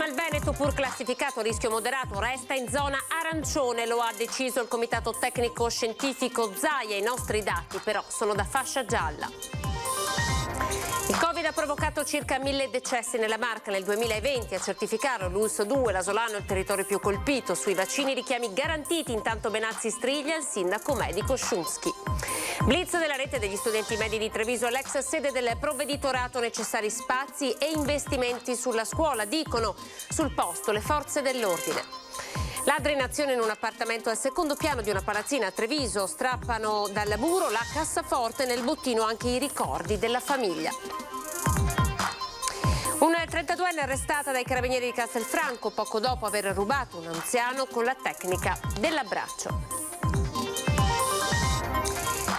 Ma il Veneto, pur classificato a rischio moderato, resta in zona arancione, lo ha deciso il Comitato Tecnico Scientifico Zaia. I nostri dati però sono da fascia gialla. Il Covid ha provocato circa 1000 decessi nella Marca nel 2020. A certificarlo l'ULSS 2, l'Asolano, il territorio più colpito. Sui vaccini richiami garantiti, intanto Benazzi striglia il sindaco medico Szumski. Blitz della rete degli studenti medi di Treviso, l'ex sede del provveditorato, necessari spazi e investimenti sulla scuola, dicono sul posto le forze dell'ordine. Ladri in azione in un appartamento al secondo piano di una palazzina a Treviso, strappano dal muro la cassaforte, nel bottino anche i ricordi della famiglia. Una 32enne arrestata dai carabinieri di Castelfranco poco dopo aver rubato un anziano con la tecnica dell'abbraccio.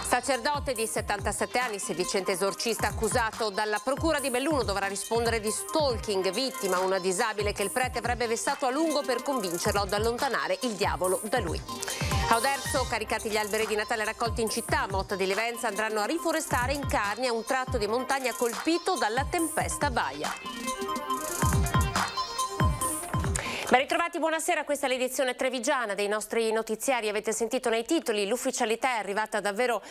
Sacerdote di 77 anni, sedicente esorcista, accusato dalla procura di Belluno, dovrà rispondere di stalking. Vittima una disabile che il prete avrebbe vessato a lungo per convincerlo ad allontanare il diavolo da lui. A Oderzo, caricati gli alberi di Natale raccolti in città, Motta di Levenza andranno a riforestare in Carnia un tratto di montagna colpito dalla tempesta Baia. Ben ritrovati, buonasera, questa è l'edizione trevigiana dei nostri notiziari. Avete sentito nei titoli, l'ufficialità è arrivata davvero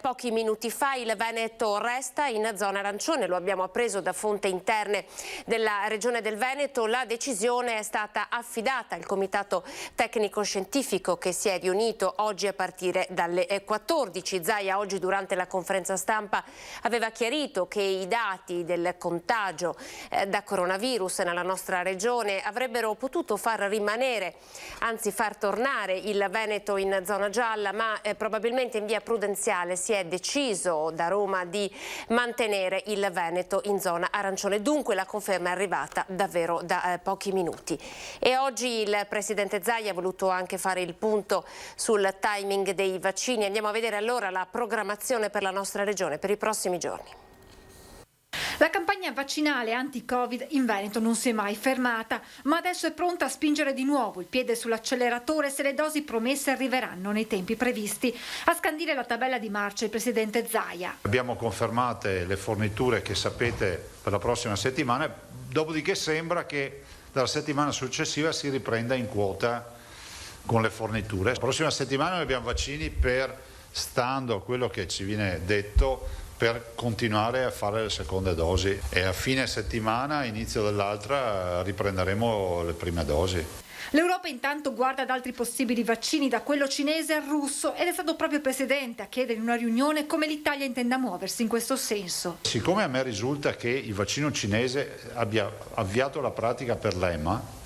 pochi minuti fa. Il Veneto resta in zona arancione, lo abbiamo appreso da fonti interne della regione del Veneto. La decisione è stata affidata al Comitato Tecnico Scientifico che si è riunito oggi a partire dalle 14. Zaia oggi durante la conferenza stampa aveva chiarito che i dati del contagio da coronavirus nella nostra regione avrebbero potuto far rimanere, anzi far tornare il Veneto in zona gialla, ma probabilmente in via prudenziale si è deciso da Roma di mantenere il Veneto in zona arancione. Dunque la conferma è arrivata davvero da pochi minuti. E oggi il presidente Zaia ha voluto anche fare il punto sul timing dei vaccini. Andiamo a vedere allora la programmazione per la nostra regione per i prossimi giorni. La campagna vaccinale anti-Covid in Veneto non si è mai fermata, ma adesso è pronta a spingere di nuovo il piede sull'acceleratore se le dosi promesse arriveranno nei tempi previsti. A scandire la tabella di marcia il presidente Zaia. Abbiamo confermate le forniture che sapete per la prossima settimana, dopodiché sembra che dalla settimana successiva si riprenda in quota con le forniture. La prossima settimana noi abbiamo vaccini stando a quello che ci viene detto, per continuare a fare le seconde dosi, e a fine settimana, inizio dell'altra, riprenderemo le prime dosi. L'Europa intanto guarda ad altri possibili vaccini, da quello cinese al russo, ed è stato proprio il presidente a chiedere in una riunione come l'Italia intenda muoversi in questo senso. Siccome a me risulta che il vaccino cinese abbia avviato la pratica per l'EMA,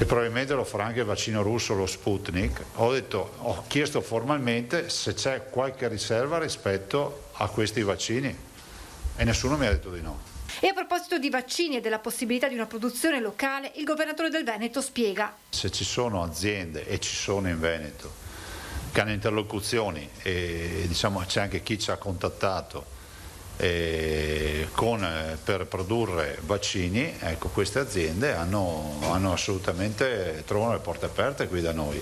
e probabilmente lo farà anche il vaccino russo, lo Sputnik, ho chiesto formalmente se c'è qualche riserva rispetto a questi vaccini e nessuno mi ha detto di no. E a proposito di vaccini e della possibilità di una produzione locale, il governatore del Veneto spiega. Se ci sono aziende, e ci sono in Veneto, che hanno interlocuzioni, e diciamo c'è anche chi ci ha contattato per produrre vaccini, ecco, queste aziende trovano le porte aperte qui da noi.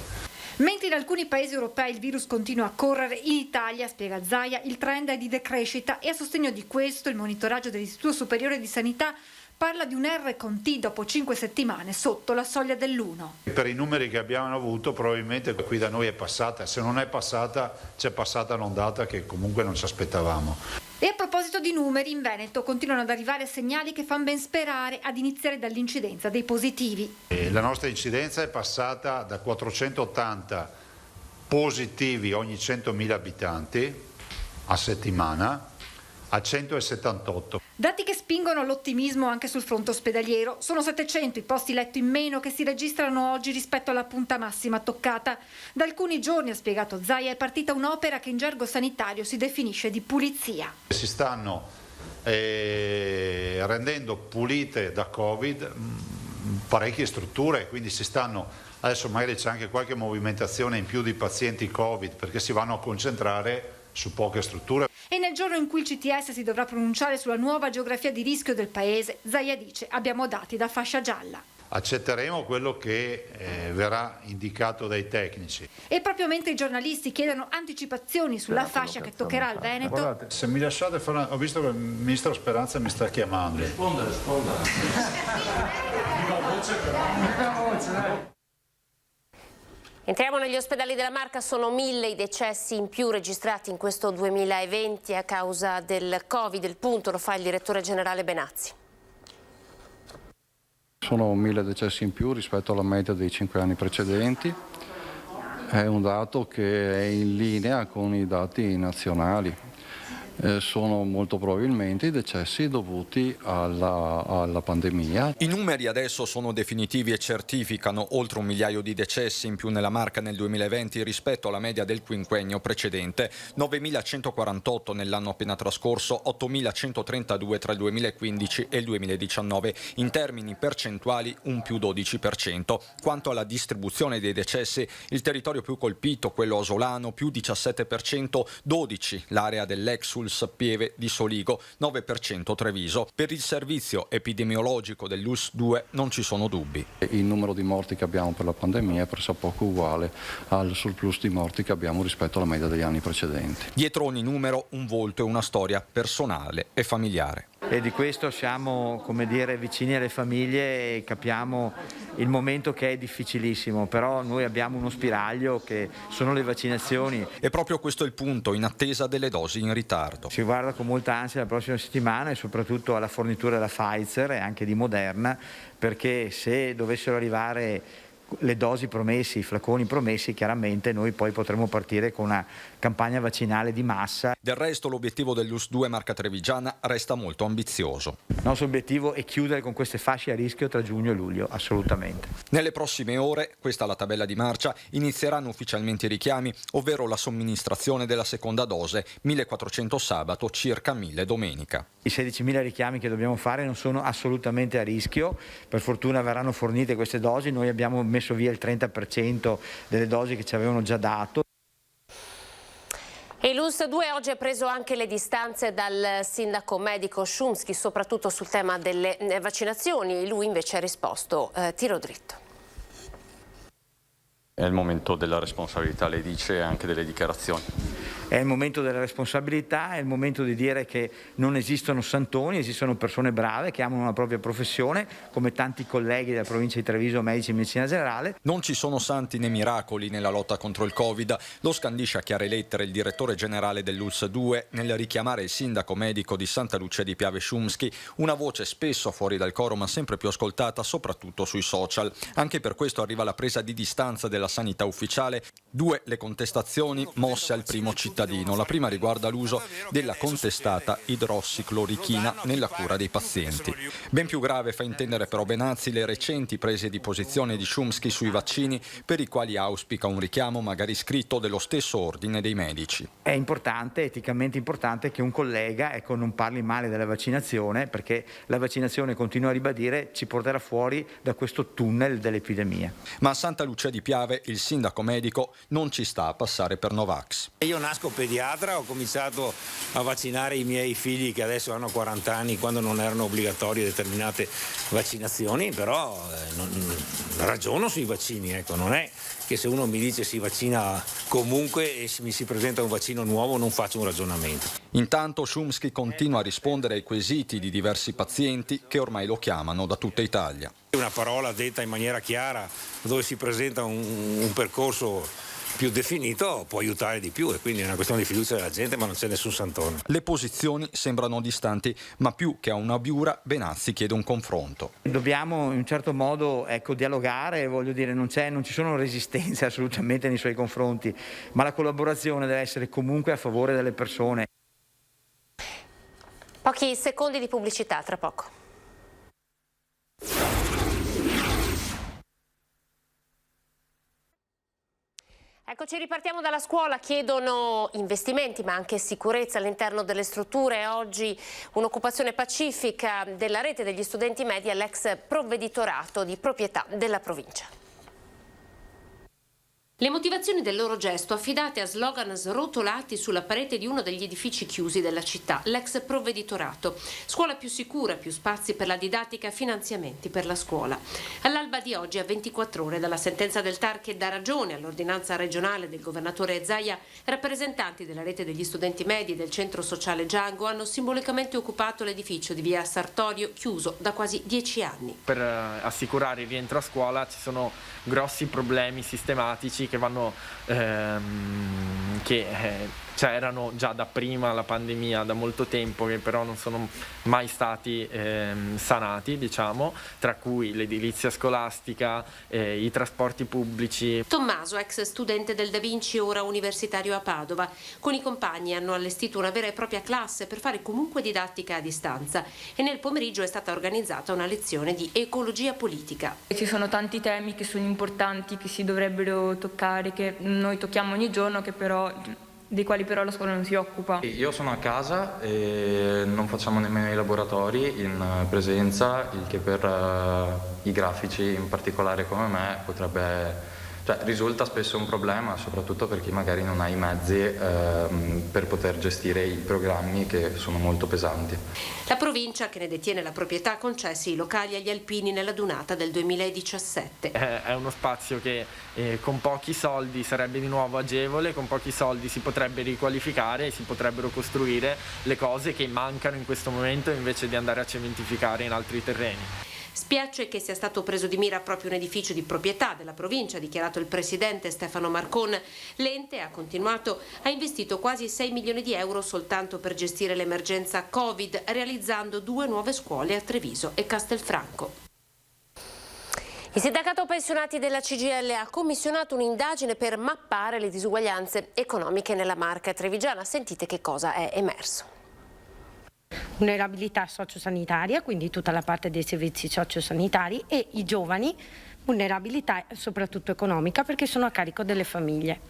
Mentre in alcuni paesi europei il virus continua a correre, in Italia, spiega Zaia, il trend è di decrescita, e a sostegno di questo il monitoraggio dell'Istituto Superiore di Sanità parla di un R con T dopo 5 settimane sotto la soglia dell'1. Per i numeri che abbiamo avuto probabilmente qui da noi è passata, se non è passata c'è passata l'ondata che comunque non ci aspettavamo. E a proposito di numeri, in Veneto continuano ad arrivare segnali che fanno ben sperare, ad iniziare dall'incidenza dei positivi. La nostra incidenza è passata da 480 positivi ogni 100.000 abitanti a settimana a 178. Dati che spingono all'ottimismo anche sul fronte ospedaliero. Sono 700 i posti letto in meno che si registrano oggi rispetto alla punta massima toccata. Da alcuni giorni, ha spiegato Zaia, è partita un'opera che in gergo sanitario si definisce di pulizia. Si stanno rendendo pulite da Covid parecchie strutture, quindi adesso magari c'è anche qualche movimentazione in più di pazienti Covid perché si vanno a concentrare su poche strutture. E nel giorno in cui il CTS si dovrà pronunciare sulla nuova geografia di rischio del paese, Zaia dice: abbiamo dati da fascia gialla. accetteremo quello che verrà indicato dai tecnici. E proprio mentre i giornalisti chiedono anticipazioni sulla fascia che toccherà al Veneto... Guardate, se mi lasciate fare... Ho visto che il ministro Speranza mi sta chiamando. Risponda. Entriamo negli ospedali della Marca, sono 1000 i decessi in più registrati in questo 2020 a causa del Covid. Il punto lo fa il direttore generale Benazzi. Sono 1000 decessi in più rispetto alla media dei 5 anni precedenti. È un dato che è in linea con i dati nazionali. Sono molto probabilmente i decessi dovuti alla pandemia. I numeri adesso sono definitivi e certificano oltre 1 migliaio di decessi in più nella Marca nel 2020 rispetto alla media del quinquennio precedente, 9.148 nell'anno appena trascorso, 8.132 tra il 2015 e il 2019, in termini percentuali un più 12%. Quanto alla distribuzione dei decessi, il territorio più colpito, quello asolano, più 17%, 12 l'area dell'Exul Pieve di Soligo, 9% Treviso. Per il servizio epidemiologico dell'ULSS-2 non ci sono dubbi. Il numero di morti che abbiamo per la pandemia è pressappoco uguale al surplus di morti che abbiamo rispetto alla media degli anni precedenti. Dietro ogni numero un volto e una storia personale e familiare. E di questo siamo, come dire, vicini alle famiglie e capiamo il momento che è difficilissimo, però noi abbiamo uno spiraglio che sono le vaccinazioni. E proprio questo è il punto, in attesa delle dosi in ritardo. Si guarda con molta ansia la prossima settimana e soprattutto alla fornitura della Pfizer e anche di Moderna, perché se dovessero arrivare le dosi promessi, i flaconi promessi, chiaramente noi poi potremo partire con una campagna vaccinale di massa. Del resto l'obiettivo dell'ULSS-2 Marca Trevigiana resta molto ambizioso. Il nostro obiettivo è chiudere con queste fasce a rischio tra giugno e luglio, assolutamente. Nelle prossime ore, questa è la tabella di marcia, inizieranno ufficialmente i richiami, ovvero la somministrazione della seconda dose, 1400 sabato, circa 1000 domenica. I 16.000 richiami che dobbiamo fare non sono assolutamente a rischio, per fortuna verranno fornite queste dosi, noi abbiamo messo via il 30% delle dosi che ci avevano già dato. E l'ULSS-2 oggi ha preso anche le distanze dal sindaco medico Szumski, soprattutto sul tema delle vaccinazioni. Lui invece ha risposto tiro dritto. È il momento della responsabilità, lei dice, e anche delle dichiarazioni. È il momento della responsabilità, è il momento di dire che non esistono santoni, esistono persone brave che amano la propria professione, come tanti colleghi della provincia di Treviso, medici in medicina generale. Non ci sono santi né miracoli nella lotta contro il Covid, lo scandisce a chiare lettere il direttore generale dell'ULSS-2 nel richiamare il sindaco medico di Santa Lucia di Piave Szumski, una voce spesso fuori dal coro ma sempre più ascoltata soprattutto sui social. Anche per questo arriva la presa di distanza della sanità ufficiale. 2 le contestazioni mosse al primo cittadino. La prima riguarda l'uso della contestata idrossiclorochina nella cura dei pazienti. Ben più grave, fa intendere però Benazzi, le recenti prese di posizione di Szumski sui vaccini, per i quali auspica un richiamo magari scritto dello stesso ordine dei medici. È importante, eticamente importante, che un collega non parli male della vaccinazione, perché la vaccinazione, continua a ribadire, ci porterà fuori da questo tunnel dell'epidemia. Ma a Santa Lucia di Piave il sindaco medico non ci sta a passare per Novax. Io nasco pediatra, ho cominciato a vaccinare i miei figli che adesso hanno 40 anni quando non erano obbligatorie determinate vaccinazioni, però ragiono sui vaccini, ecco, non è che se uno mi dice si vaccina comunque e mi si presenta un vaccino nuovo non faccio un ragionamento. Intanto Szumski continua a rispondere ai quesiti di diversi pazienti che ormai lo chiamano da tutta Italia. Una parola detta in maniera chiara dove si presenta un percorso più definito può aiutare di più e quindi è una questione di fiducia della gente, ma non c'è nessun santone. Le posizioni sembrano distanti, ma più che a una biura Benazzi chiede un confronto. Dobbiamo in un certo modo dialogare, voglio dire, non ci sono resistenze assolutamente nei suoi confronti, ma la collaborazione deve essere comunque a favore delle persone. Pochi secondi di pubblicità, tra poco. Eccoci, ripartiamo dalla scuola. Chiedono investimenti ma anche sicurezza all'interno delle strutture. Oggi un'occupazione pacifica della rete degli studenti medi all'ex provveditorato di proprietà della provincia. Le motivazioni del loro gesto affidate a slogan srotolati sulla parete di uno degli edifici chiusi della città, l'ex provveditorato. Scuola più sicura, più spazi per la didattica, finanziamenti per la scuola. All'alba di oggi, a 24 ore dalla sentenza del TAR che dà ragione all'ordinanza regionale del governatore Zaia, rappresentanti della rete degli studenti medi e del centro sociale Django hanno simbolicamente occupato l'edificio di via Sartorio, chiuso da quasi 10 anni. Per assicurare il rientro a scuola ci sono grossi problemi sistematici che vanno erano già da prima la pandemia, da molto tempo, che però non sono mai stati sanati, diciamo, tra cui l'edilizia scolastica, i trasporti pubblici. Tommaso, ex studente del Da Vinci, ora universitario a Padova, con i compagni hanno allestito una vera e propria classe per fare comunque didattica a distanza e nel pomeriggio è stata organizzata una lezione di ecologia politica. Ci sono tanti temi che sono importanti, che si dovrebbero toccare, che noi tocchiamo ogni giorno, dei quali però la scuola non si occupa. Io sono a casa e non facciamo nemmeno i laboratori in presenza, il che per i grafici in particolare come me risulta spesso un problema, soprattutto per chi magari non ha i mezzi per poter gestire i programmi che sono molto pesanti. La provincia, che ne detiene la proprietà, ha concesso i locali agli alpini nella Dunata del 2017. È uno spazio che con pochi soldi sarebbe di nuovo agevole, con pochi soldi si potrebbe riqualificare e si potrebbero costruire le cose che mancano in questo momento invece di andare a cementificare in altri terreni. Spiace che sia stato preso di mira proprio un edificio di proprietà della provincia, ha dichiarato il presidente Stefano Marcon. L'ente, ha continuato, ha investito quasi 6 milioni di euro soltanto per gestire l'emergenza Covid, realizzando 2 nuove scuole a Treviso e Castelfranco. Il sindacato pensionati della CGIL ha commissionato un'indagine per mappare le disuguaglianze economiche nella Marca trevigiana. Sentite che cosa è emerso. Vulnerabilità sociosanitaria, quindi tutta la parte dei servizi sociosanitari, e i giovani, vulnerabilità soprattutto economica perché sono a carico delle famiglie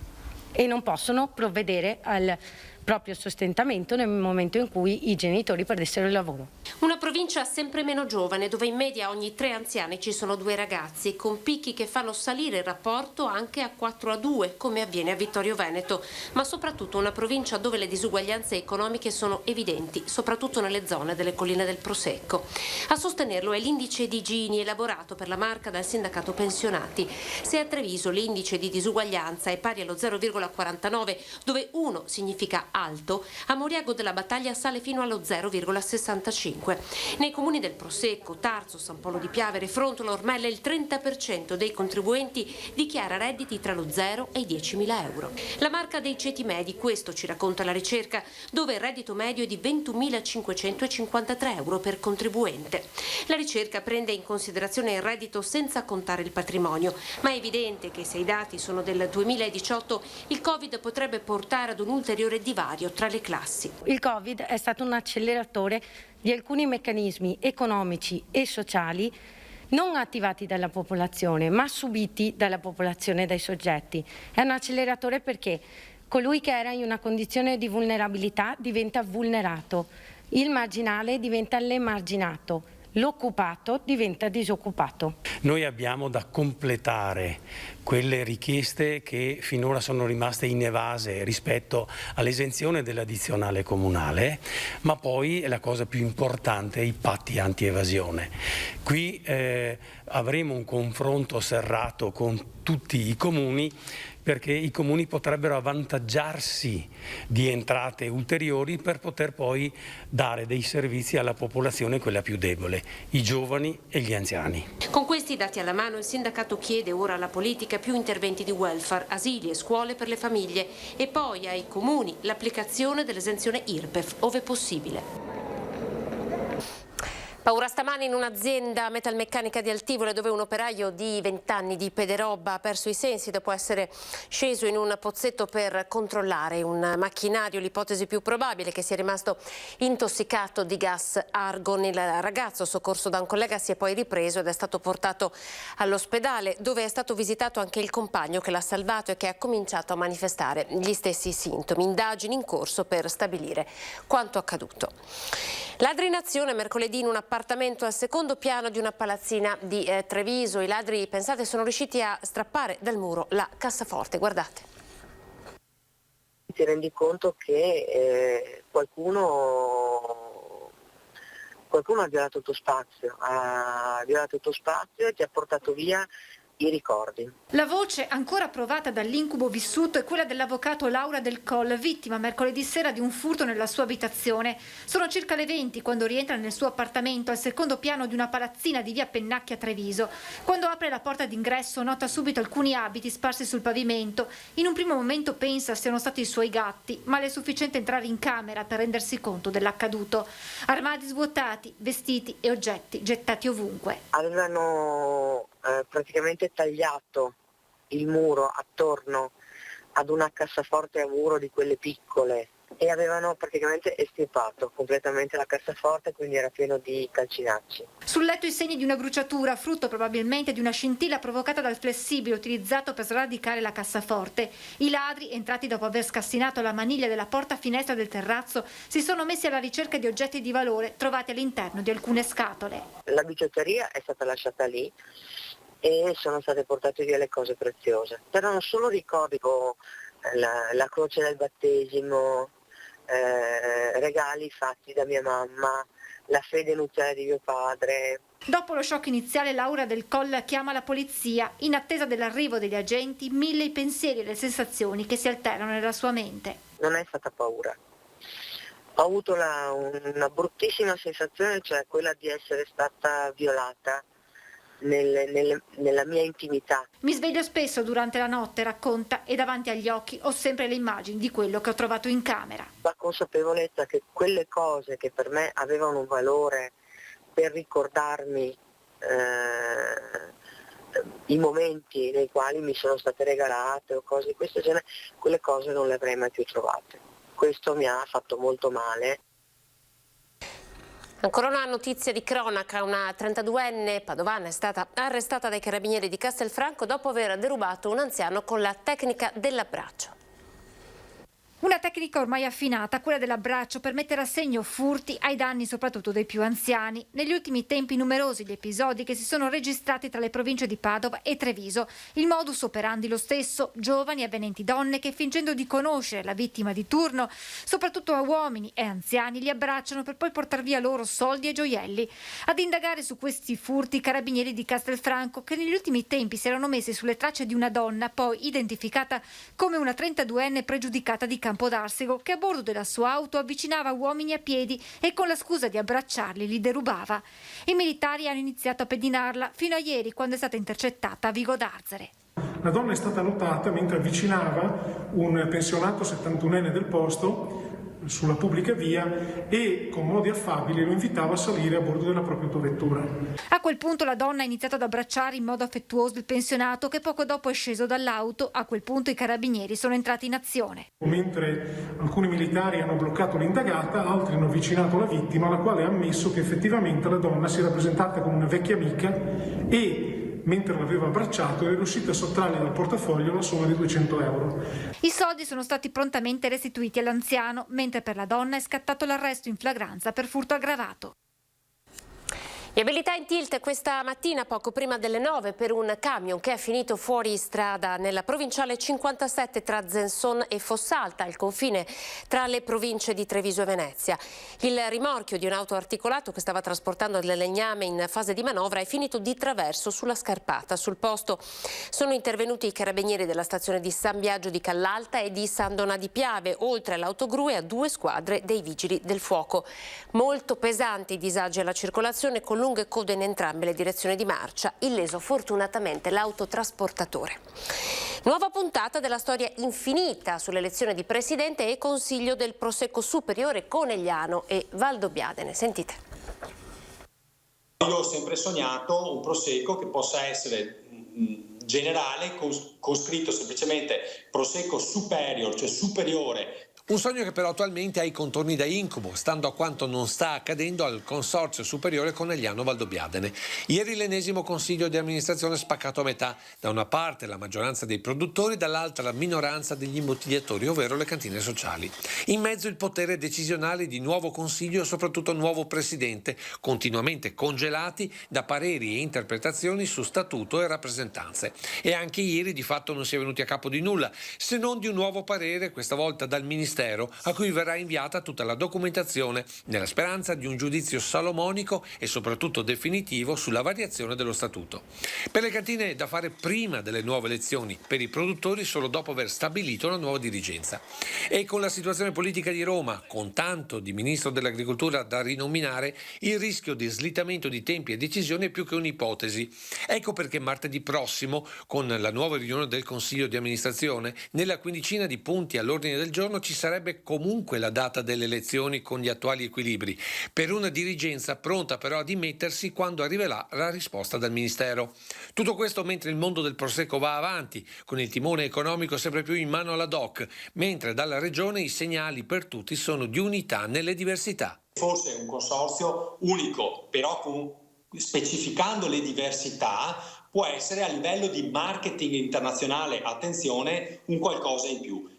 e non possono provvedere al proprio sostentamento nel momento in cui i genitori perdessero il lavoro. Una provincia sempre meno giovane, dove in media ogni 3 anziani ci sono 2 ragazzi, con picchi che fanno salire il rapporto anche a 4-2, come avviene a Vittorio Veneto, ma soprattutto una provincia dove le disuguaglianze economiche sono evidenti, soprattutto nelle zone delle colline del Prosecco. A sostenerlo è l'indice di Gini elaborato per la Marca dal sindacato pensionati. Se a Treviso l'indice di disuguaglianza è pari allo 0,49, dove 1 significa alto, a Moriago della Battaglia sale fino allo 0,65. Nei comuni del Prosecco, Tarso, San Polo di Piave e Frontola Ormelle il 30% dei contribuenti dichiara redditi tra lo 0 e i 10.000 euro. La Marca dei ceti medi, questo ci racconta la ricerca, dove il reddito medio è di 21.553 euro per contribuente. La ricerca prende in considerazione il reddito senza contare il patrimonio, ma è evidente che se i dati sono del 2018 il Covid potrebbe portare ad un ulteriore divario tra le classi. Il Covid è stato un acceleratore di alcuni meccanismi economici e sociali non attivati dalla popolazione, ma subiti dalla popolazione e dai soggetti. È un acceleratore perché colui che era in una condizione di vulnerabilità diventa vulnerato, il marginale diventa l'emarginato, l'occupato diventa disoccupato. Noi abbiamo da completare quelle richieste che finora sono rimaste inevase rispetto all'esenzione dell'addizionale comunale, ma poi è la cosa più importante, i patti anti-evasione. Qui avremo un confronto serrato con tutti i comuni, perché i comuni potrebbero avvantaggiarsi di entrate ulteriori per poter poi dare dei servizi alla popolazione, quella più debole, i giovani e gli anziani. Con questi dati alla mano il sindacato chiede ora alla politica più interventi di welfare, asili e scuole per le famiglie e poi ai comuni l'applicazione dell'esenzione IRPEF, ove possibile. Paura stamani in un'azienda metalmeccanica di Altivole, dove un operaio di 20 anni di Pederobba ha perso i sensi dopo essere sceso in un pozzetto per controllare un macchinario. L'ipotesi più probabile è che sia rimasto intossicato di gas argon. Il ragazzo, soccorso da un collega, si è poi ripreso ed è stato portato all'ospedale, dove è stato visitato anche il compagno che l'ha salvato e che ha cominciato a manifestare gli stessi sintomi. Indagini in corso per stabilire quanto accaduto. Ladri in azione mercoledì in un appalto appartamento al secondo piano di una palazzina di Treviso. I ladri, pensate, sono riusciti a strappare dal muro la cassaforte. Guardate. Ti rendi conto che qualcuno ha violato il tuo spazio, e ti ha portato via i ricordi. La voce ancora provata dall'incubo vissuto è quella dell'avvocato Laura Del Coll, vittima mercoledì sera di un furto nella sua abitazione. Sono circa le 20 quando rientra nel suo appartamento al secondo piano di una palazzina di via Pennacchia a Treviso. Quando apre la porta d'ingresso nota subito alcuni abiti sparsi sul pavimento. In un primo momento pensa siano stati i suoi gatti, ma le è sufficiente entrare in camera per rendersi conto dell'accaduto. Armadi svuotati, vestiti e oggetti gettati ovunque. Avevano praticamente tagliato il muro attorno ad una cassaforte a muro di quelle piccole e avevano praticamente estirpato completamente la cassaforte, quindi era pieno di calcinacci. Sul letto i segni di una bruciatura, frutto probabilmente di una scintilla provocata dal flessibile utilizzato per sradicare la cassaforte. I ladri, entrati dopo aver scassinato la maniglia della porta finestra del terrazzo, si sono messi alla ricerca di oggetti di valore trovati all'interno di alcune scatole. La bigiotteria è stata lasciata lì e sono state portate via le cose preziose. Erano solo ricordi, la croce del battesimo, regali fatti da mia mamma, la fede nuziale di mio padre. Dopo lo shock iniziale, Laura Del Coll chiama la polizia. In attesa dell'arrivo degli agenti, mille i pensieri e le sensazioni che si alternano nella sua mente. Non è stata paura. Ho avuto una bruttissima sensazione, cioè quella di essere stata violata nella mia intimità. Mi sveglio spesso durante la notte, racconta, e davanti agli occhi ho sempre le immagini di quello che ho trovato in camera. La consapevolezza che quelle cose che per me avevano un valore per ricordarmi i momenti nei quali mi sono state regalate o cose di questo genere, quelle cose non le avrei mai più trovate. Questo mi ha fatto molto male. Ancora una notizia di cronaca, una 32enne padovana è stata arrestata dai carabinieri di Castelfranco dopo aver derubato un anziano con la tecnica dell'abbraccio. Una tecnica ormai affinata, quella dell'abbraccio, per mettere a segno furti ai danni soprattutto dei più anziani. Negli ultimi tempi numerosi gli episodi che si sono registrati tra le province di Padova e Treviso. Il modus operandi lo stesso, giovani e avvenenti donne che fingendo di conoscere la vittima di turno, soprattutto a uomini e anziani, li abbracciano per poi portar via loro soldi e gioielli. Ad indagare su questi furti i carabinieri di Castelfranco, che negli ultimi tempi si erano messi sulle tracce di una donna poi identificata come una 32enne pregiudicata di Campodarsego, che a bordo della sua auto avvicinava uomini a piedi e con la scusa di abbracciarli li derubava. I militari hanno iniziato a pedinarla fino a ieri, quando è stata intercettata a Vigo d'Arzere. La donna è stata notata mentre avvicinava un pensionato 71enne del posto sulla pubblica via e con modi affabili lo invitava a salire a bordo della propria autovettura. A quel punto la donna ha iniziato ad abbracciare in modo affettuoso il pensionato, che poco dopo è sceso dall'auto. A quel punto i carabinieri sono entrati in azione. Mentre alcuni militari hanno bloccato l'indagata, altri hanno avvicinato la vittima, la quale ha ammesso che effettivamente la donna si era presentata come una vecchia amica e mentre l'aveva abbracciato è riuscita a sottrarle dal portafoglio la somma di 200 euro. I soldi sono stati prontamente restituiti all'anziano, mentre per la donna è scattato l'arresto in flagranza per furto aggravato. Viabilità in tilt questa mattina poco prima delle 9 per un camion che è finito fuori strada nella provinciale 57 tra Zenson e Fossalta, al confine tra le province di Treviso e Venezia. Il rimorchio di un auto articolato che stava trasportando del legname in fase di manovra è finito di traverso sulla scarpata. Sul posto sono intervenuti i carabinieri della stazione di San Biagio di Callalta e di San Donà di Piave, oltre all'autogru e a 2 squadre dei vigili del fuoco. Molto pesanti i disagi alla circolazione, con lunghe code in entrambe le direzioni di marcia, illeso fortunatamente l'autotrasportatore. Nuova puntata della storia infinita sull'elezione di presidente e consiglio del Prosecco Superiore Conegliano e Valdobbiadene. Sentite. Io ho sempre sognato un Prosecco che possa essere generale, con scritto semplicemente Prosecco Superior, cioè superiore Un sogno che però attualmente ha i contorni da incubo, stando a quanto non sta accadendo al Consorzio Superiore Conegliano Valdobbiadene. Ieri l'ennesimo consiglio di amministrazione spaccato a metà, da una parte la maggioranza dei produttori, dall'altra la minoranza degli imbottigliatori, ovvero le cantine sociali. In mezzo il potere decisionale di nuovo consiglio e soprattutto nuovo presidente, continuamente congelati da pareri e interpretazioni su statuto e rappresentanze. E anche ieri di fatto non si è venuti a capo di nulla, se non di un nuovo parere, questa volta dal Ministero, a cui verrà inviata tutta la documentazione nella speranza di un giudizio salomonico e soprattutto definitivo sulla variazione dello statuto. Per le cantine è da fare prima delle nuove elezioni, per i produttori solo dopo aver stabilito una nuova dirigenza. E con la situazione politica di Roma, con tanto di ministro dell'agricoltura da rinominare, il rischio di slittamento di tempi e decisioni è più che un'ipotesi. Ecco perché martedì prossimo, con la nuova riunione del Consiglio di amministrazione, nella quindicina di punti all'ordine del giorno ci sarebbe comunque la data delle elezioni con gli attuali equilibri, per una dirigenza pronta però a dimettersi quando arriverà la risposta dal Ministero. Tutto questo mentre il mondo del Prosecco va avanti, con il timone economico sempre più in mano alla DOC, mentre dalla Regione i segnali per tutti sono di unità nelle diversità. Forse un consorzio unico, però specificando le diversità, può essere a livello di marketing internazionale, attenzione, un qualcosa in più.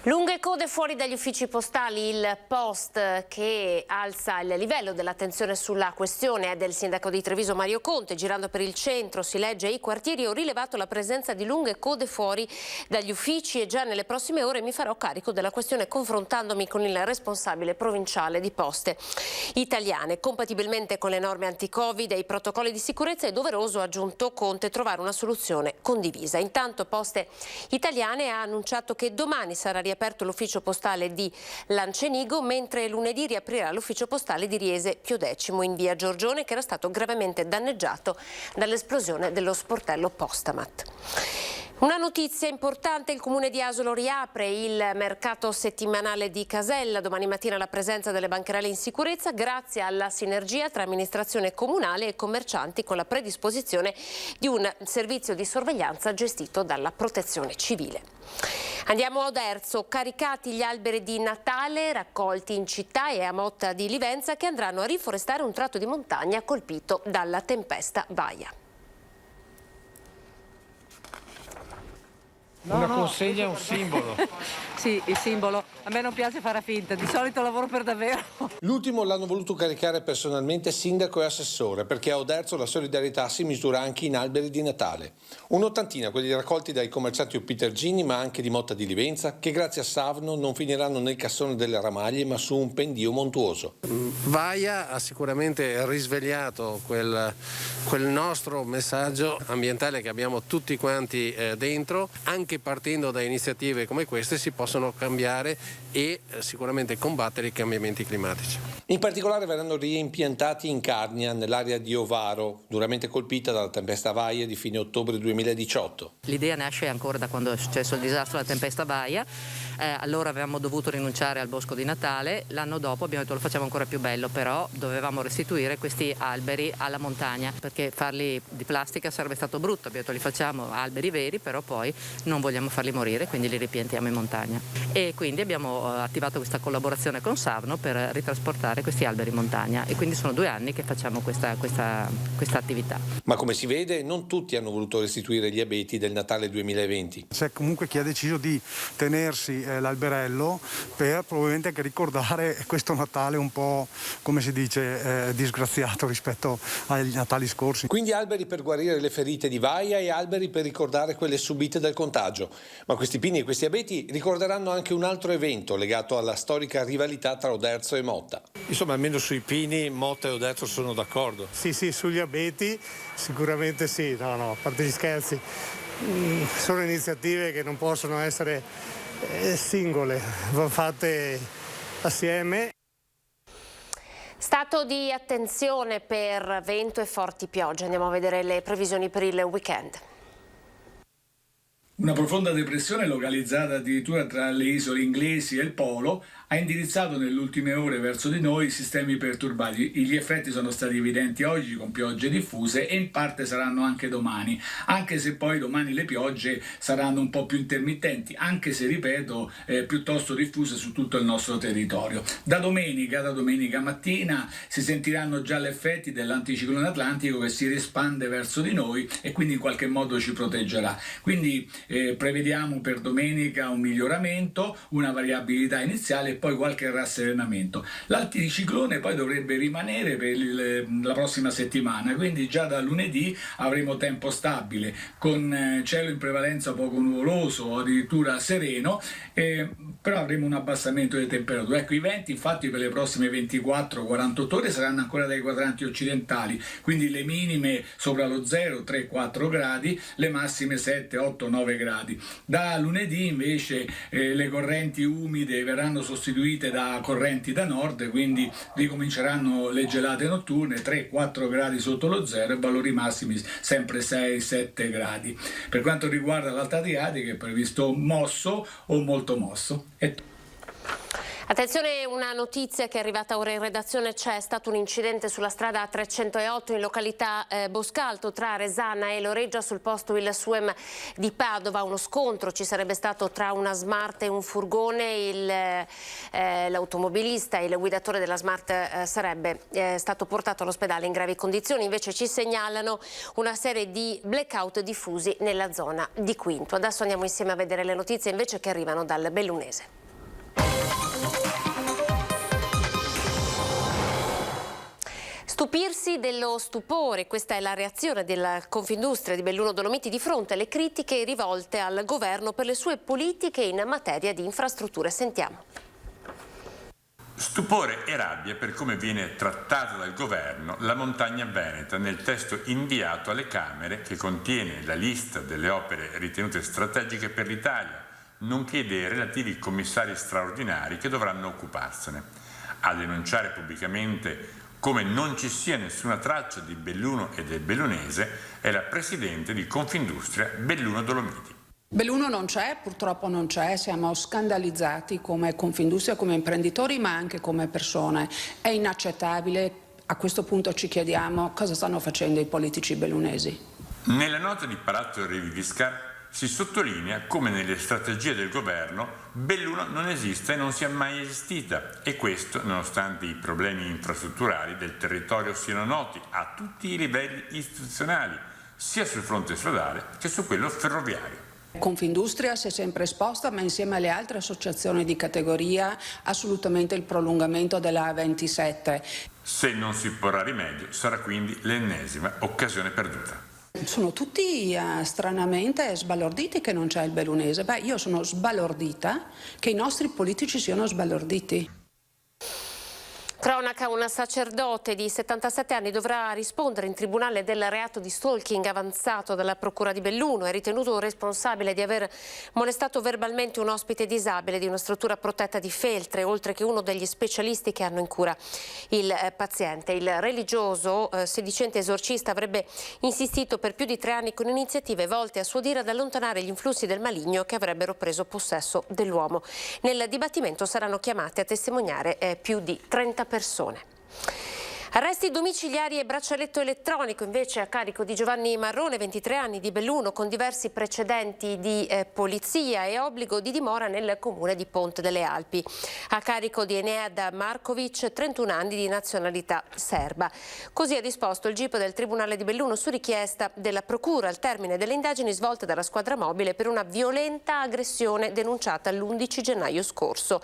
Lunghe code fuori dagli uffici postali, il post che alza il livello dell'attenzione sulla questione è del sindaco di Treviso Mario Conte. Girando per il centro si legge: i quartieri ho rilevato la presenza di lunghe code fuori dagli uffici e già nelle prossime ore mi farò carico della questione confrontandomi con il responsabile provinciale di Poste Italiane. Compatibilmente con le norme anti-Covid e i protocolli di sicurezza è doveroso, ha aggiunto Conte, trovare una soluzione condivisa. Intanto Poste Italiane ha annunciato che domani sarà riaperto l'ufficio postale di Lancenigo, mentre lunedì riaprirà l'ufficio postale di Riese Pio X in via Giorgione, che era stato gravemente danneggiato dall'esplosione dello sportello Postamat. Una notizia importante: il comune di Asolo riapre il mercato settimanale di Casella. Domani mattina la presenza delle bancherelle in sicurezza grazie alla sinergia tra amministrazione comunale e commercianti, con la predisposizione di un servizio di sorveglianza gestito dalla Protezione Civile. Andiamo a Oderzo, caricati gli alberi di Natale raccolti in città e a Motta di Livenza, che andranno a riforestare un tratto di montagna colpito dalla tempesta Vaia. Una consegna è un simbolo. Sì, il simbolo. A me non piace fare finta, di solito lavoro per davvero. L'ultimo l'hanno voluto caricare personalmente sindaco e assessore, perché a Oderzo la solidarietà si misura anche in alberi di Natale. Un'ottantina quelli raccolti dai commercianti Opitergini, ma anche di Motta di Livenza, che grazie a Savno non finiranno nel cassone delle ramaglie, ma su un pendio montuoso. Vaia ha sicuramente risvegliato quel nostro messaggio ambientale che abbiamo tutti quanti dentro. Anche partendo da iniziative come queste si possono cambiare e sicuramente combattere i cambiamenti climatici. In particolare verranno reimpiantati in Carnia, nell'area di Ovaro, duramente colpita dalla tempesta Vaia di fine ottobre 2018. L'idea nasce ancora da quando è successo il disastro della tempesta Vaia. Allora avevamo dovuto rinunciare al bosco di Natale. L'anno dopo abbiamo detto lo facciamo ancora più bello, però dovevamo restituire questi alberi alla montagna, perché farli di plastica sarebbe stato brutto. Abbiamo detto li facciamo alberi veri, però poi non vogliamo farli morire, quindi li ripiantiamo in montagna. E quindi abbiamo attivato questa collaborazione con Savno per ritrasportare questi alberi in montagna, e quindi sono 2 anni che facciamo questa attività. Ma come si vede, non tutti hanno voluto restituire gli abeti del Natale 2020. C'è comunque chi ha deciso di tenersi l'alberello per probabilmente anche ricordare questo Natale un po', come si dice, disgraziato rispetto agli Natali scorsi. Quindi alberi per guarire le ferite di Vaia e alberi per ricordare quelle subite dal contagio. Ma questi pini e questi abeti ricorderanno anche un altro evento legato alla storica rivalità tra Oderzo e Motta. Insomma, almeno sui pini Motta e Oderzo sono d'accordo. Sì, sugli abeti sicuramente sì, no, a parte gli scherzi. Sono iniziative che non possono essere singole, vanno fatte assieme. Stato di attenzione per vento e forti piogge. Andiamo a vedere le previsioni per il weekend. Una profonda depressione localizzata addirittura tra le isole inglesi e il polo ha indirizzato nelle ultime ore verso di noi sistemi perturbati. Gli effetti sono stati evidenti oggi con piogge diffuse e in parte saranno anche domani, anche se poi domani le piogge saranno un po' più intermittenti, anche se, ripeto, piuttosto diffuse su tutto il nostro territorio. Da domenica mattina si sentiranno già gli effetti dell'anticiclone atlantico che si rispande verso di noi e quindi in qualche modo ci proteggerà. Quindi prevediamo per domenica un miglioramento, una variabilità iniziale e poi qualche rasserenamento. L'anticiclone poi dovrebbe rimanere per la prossima settimana, quindi già da lunedì avremo tempo stabile con cielo in prevalenza poco nuvoloso o addirittura sereno, però avremo un abbassamento delle temperature. Ecco, i venti infatti per le prossime 24-48 ore saranno ancora dai quadranti occidentali, quindi le minime sopra lo 0, 3-4 gradi, le massime 7, 8, 9 gradi. Da lunedì invece le correnti umide verranno sostituite da correnti da nord, quindi ricominceranno le gelate notturne, 3-4 gradi sotto lo 0 e valori massimi sempre 6-7 gradi. Per quanto riguarda l'Alta Adriatica è previsto mosso o molto mosso. Attenzione, una notizia che è arrivata ora in redazione: c'è stato un incidente sulla strada 308 in località Boscalto tra Resana e Loreggia, sul posto il Suem di Padova. Uno scontro ci sarebbe stato tra una Smart e un furgone. L'automobilista, il guidatore della Smart, sarebbe stato portato all'ospedale in gravi condizioni. Invece ci segnalano una serie di blackout diffusi nella zona di Quinto. Adesso andiamo insieme a vedere le notizie invece che arrivano dal Bellunese. Stupirsi dello stupore, questa è la reazione della Confindustria di Belluno Dolomiti di fronte alle critiche rivolte al governo per le sue politiche in materia di infrastrutture. Sentiamo. Stupore e rabbia per come viene trattata dal governo la montagna veneta nel testo inviato alle Camere, che contiene la lista delle opere ritenute strategiche per l'Italia, nonché dei relativi commissari straordinari che dovranno occuparsene. A denunciare pubblicamente come non ci sia nessuna traccia di Belluno e del bellunese è la presidente di Confindustria Belluno Dolomiti. Belluno non c'è, purtroppo non c'è, siamo scandalizzati come Confindustria, come imprenditori, ma anche come persone. È inaccettabile, a questo punto ci chiediamo cosa stanno facendo i politici bellunesi. Nella nota di Palazzo Reviviscar si sottolinea come nelle strategie del governo Belluno non esista e non sia mai esistita, e questo nonostante i problemi infrastrutturali del territorio siano noti a tutti i livelli istituzionali, sia sul fronte stradale che su quello ferroviario. Confindustria si è sempre esposta, ma insieme alle altre associazioni di categoria, assolutamente il prolungamento della A27. Se non si porrà rimedio sarà quindi l'ennesima occasione perduta. Sono tutti stranamente sbalorditi che non c'è il bellunese. Beh, io sono sbalordita che i nostri politici siano sbalorditi. Cronaca: un sacerdote di 77 anni dovrà rispondere in tribunale del reato di stalking avanzato dalla Procura di Belluno. È ritenuto responsabile di aver molestato verbalmente un ospite disabile di una struttura protetta di Feltre, oltre che uno degli specialisti che hanno in cura il paziente. Il religioso, sedicente esorcista, avrebbe insistito per più di 3 anni con iniziative volte, a suo dire, ad allontanare gli influssi del maligno che avrebbero preso possesso dell'uomo. Nel dibattimento saranno chiamate a testimoniare più di 30 persone. Arresti domiciliari e braccialetto elettronico invece a carico di Giovanni Marrone, 23 anni, di Belluno, con diversi precedenti di polizia e obbligo di dimora nel comune di Ponte delle Alpi. A carico di Enead Markovic, 31 anni, di nazionalità serba. Così ha disposto il GIP del Tribunale di Belluno su richiesta della Procura al termine delle indagini svolte dalla squadra mobile per una violenta aggressione denunciata l'11 gennaio scorso.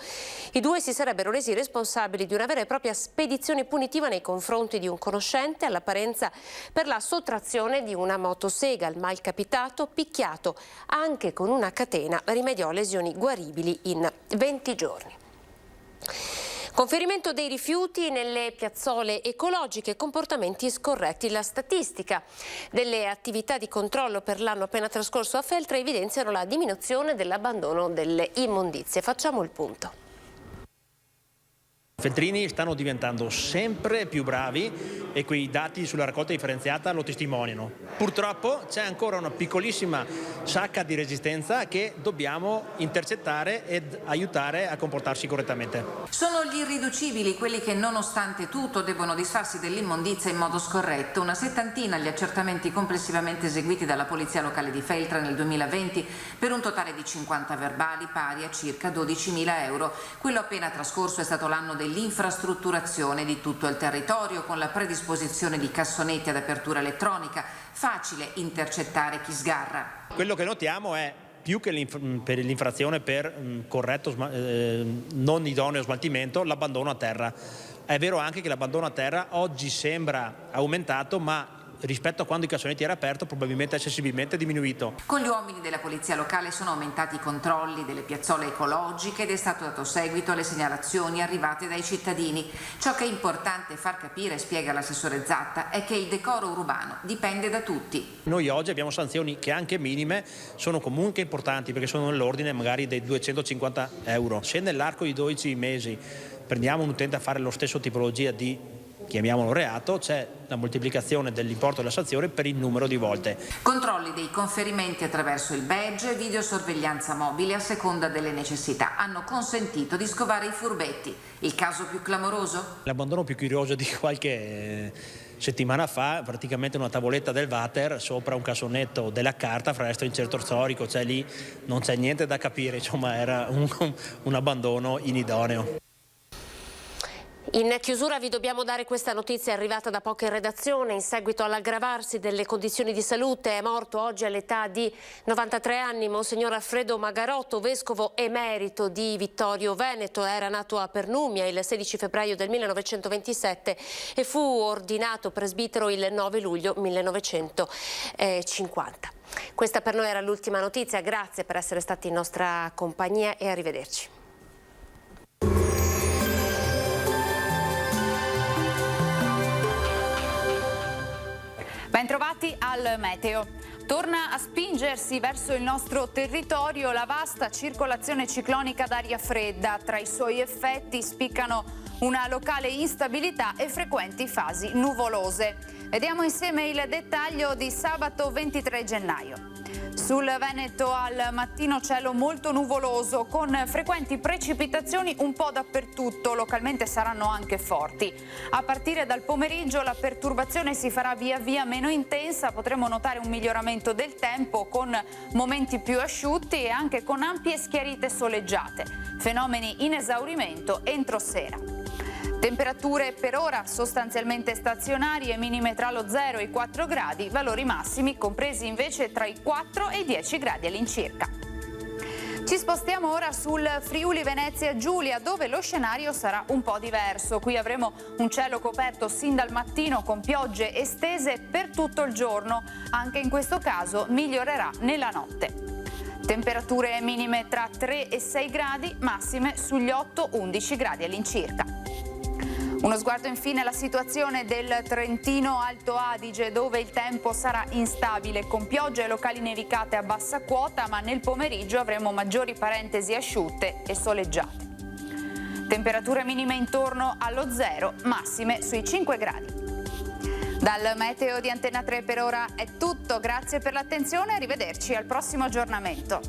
I due si sarebbero resi responsabili di una vera e propria spedizione punitiva nei confronti di un conoscente all'apparenza per la sottrazione di una motosega. Il malcapitato, picchiato anche con una catena, rimediò lesioni guaribili in 20 giorni. Conferimento dei rifiuti nelle piazzole ecologiche, comportamenti scorretti. La statistica delle attività di controllo per l'anno appena trascorso a Feltre evidenziano la diminuzione dell'abbandono delle immondizie. Facciamo il punto. Feltrini stanno diventando sempre più bravi e quei dati sulla raccolta differenziata lo testimoniano. Purtroppo c'è ancora una piccolissima sacca di resistenza che dobbiamo intercettare ed aiutare a comportarsi correttamente. Sono gli irriducibili quelli che nonostante tutto devono disfarsi dell'immondizia in modo scorretto. Una settantina gli accertamenti complessivamente eseguiti dalla Polizia Locale di Feltre nel 2020 per un totale di 50 verbali pari a circa 12.000 euro. Quello appena trascorso è stato l'anno dell'infrastrutturazione di tutto il territorio con la predisposizione di cassonetti ad apertura elettronica. Facile intercettare chi sgarra. Quello che notiamo è più che per l'infrazione per corretto non idoneo smaltimento, l'abbandono a terra. È vero anche che l'abbandono a terra oggi sembra aumentato, ma rispetto a quando i cassonetti era aperto probabilmente è sensibilmente diminuito. Con gli uomini della Polizia Locale sono aumentati i controlli delle piazzole ecologiche ed è stato dato seguito alle segnalazioni arrivate dai cittadini. Ciò che è importante far capire, spiega l'assessore Zatta, è che il decoro urbano dipende da tutti. Noi oggi abbiamo sanzioni che anche minime sono comunque importanti perché sono nell'ordine magari dei 250 euro. Se nell'arco di 12 mesi prendiamo un utente a fare lo stesso tipologia di, chiamiamolo reato, c'è la moltiplicazione dell'importo della sanzione per il numero di volte. Controlli dei conferimenti attraverso il badge e videosorveglianza mobile a seconda delle necessità hanno consentito di scovare i furbetti. Il caso più clamoroso? L'abbandono più curioso di qualche settimana fa, praticamente una tavoletta del water sopra un cassonetto della carta fra resto incerto storico, cioè lì non c'è niente da capire, insomma era un abbandono inidoneo. In chiusura vi dobbiamo dare questa notizia arrivata da poco in redazione. In seguito all'aggravarsi delle condizioni di salute è morto oggi all'età di 93 anni Monsignor Alfredo Magarotto, vescovo emerito di Vittorio Veneto. Era nato a Pernumia il 16 febbraio del 1927 e fu ordinato presbitero il 9 luglio 1950. Questa per noi era l'ultima notizia. Grazie per essere stati in nostra compagnia e arrivederci. Bentrovati al meteo. Torna a spingersi verso il nostro territorio la vasta circolazione ciclonica d'aria fredda. Tra i suoi effetti spiccano una locale instabilità e frequenti fasi nuvolose. Vediamo insieme il dettaglio di sabato 23 gennaio. Sul Veneto al mattino cielo molto nuvoloso con frequenti precipitazioni un po' dappertutto, localmente saranno anche forti. A partire dal pomeriggio la perturbazione si farà via via meno intensa, potremo notare un miglioramento del tempo con momenti più asciutti e anche con ampie schiarite soleggiate, fenomeni in esaurimento entro sera. Temperature per ora sostanzialmente stazionarie, minime tra lo 0 e i 4 gradi, valori massimi compresi invece tra i 4 e i 10 gradi all'incirca. Ci spostiamo ora sul Friuli Venezia Giulia, dove lo scenario sarà un po' diverso. Qui avremo un cielo coperto sin dal mattino con piogge estese per tutto il giorno. Anche in questo caso migliorerà nella notte. Temperature minime tra 3 e 6 gradi, massime sugli 8-11 gradi all'incirca. Uno sguardo infine alla situazione del Trentino Alto Adige, dove il tempo sarà instabile con piogge e locali nevicate a bassa quota, ma nel pomeriggio avremo maggiori parentesi asciutte e soleggiate. Temperature minime intorno allo 0, massime sui 5 gradi. Dal meteo di Antenna 3 per ora è tutto, grazie per l'attenzione e arrivederci al prossimo aggiornamento.